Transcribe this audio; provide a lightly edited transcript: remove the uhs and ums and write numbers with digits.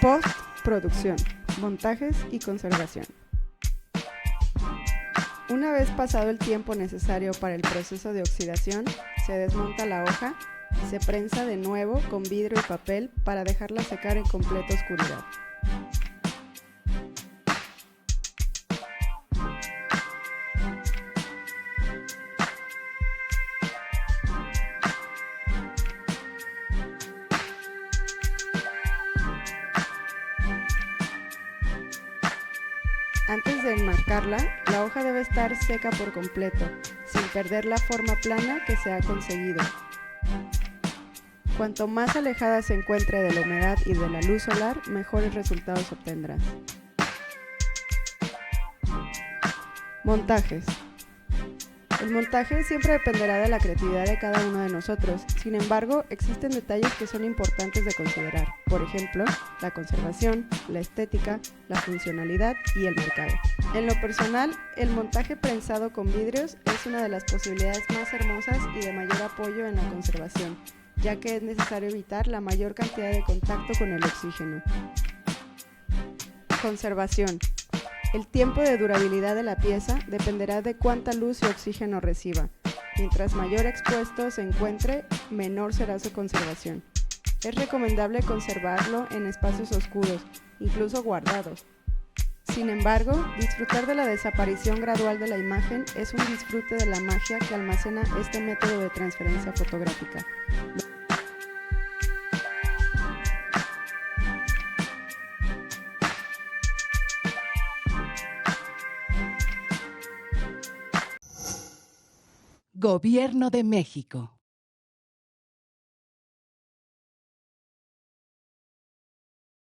Postproducción, montajes y conservación. Una vez pasado el tiempo necesario para el proceso de oxidación, se desmonta la hoja y se prensa de nuevo con vidrio y papel para dejarla secar en completa oscuridad. Antes de enmarcarla, la hoja debe estar seca por completo, sin perder la forma plana que se ha conseguido. Cuanto más alejada se encuentre de la humedad y de la luz solar, mejores resultados obtendrás. Montajes. El montaje siempre dependerá de la creatividad de cada uno de nosotros. Sin embargo, existen detalles que son importantes de considerar. Por ejemplo, la conservación, la estética, la funcionalidad y el mercado. En lo personal, el montaje prensado con vidrios es una de las posibilidades más hermosas y de mayor apoyo en la conservación, ya que es necesario evitar la mayor cantidad de contacto con el oxígeno. Conservación. El tiempo de durabilidad de la pieza dependerá de cuánta luz y oxígeno reciba. Mientras mayor expuesto se encuentre, menor será su conservación. Es recomendable conservarlo en espacios oscuros, incluso guardados. Sin embargo, disfrutar de la desaparición gradual de la imagen es un disfrute de la magia que almacena este método de transferencia fotográfica. Gobierno de México.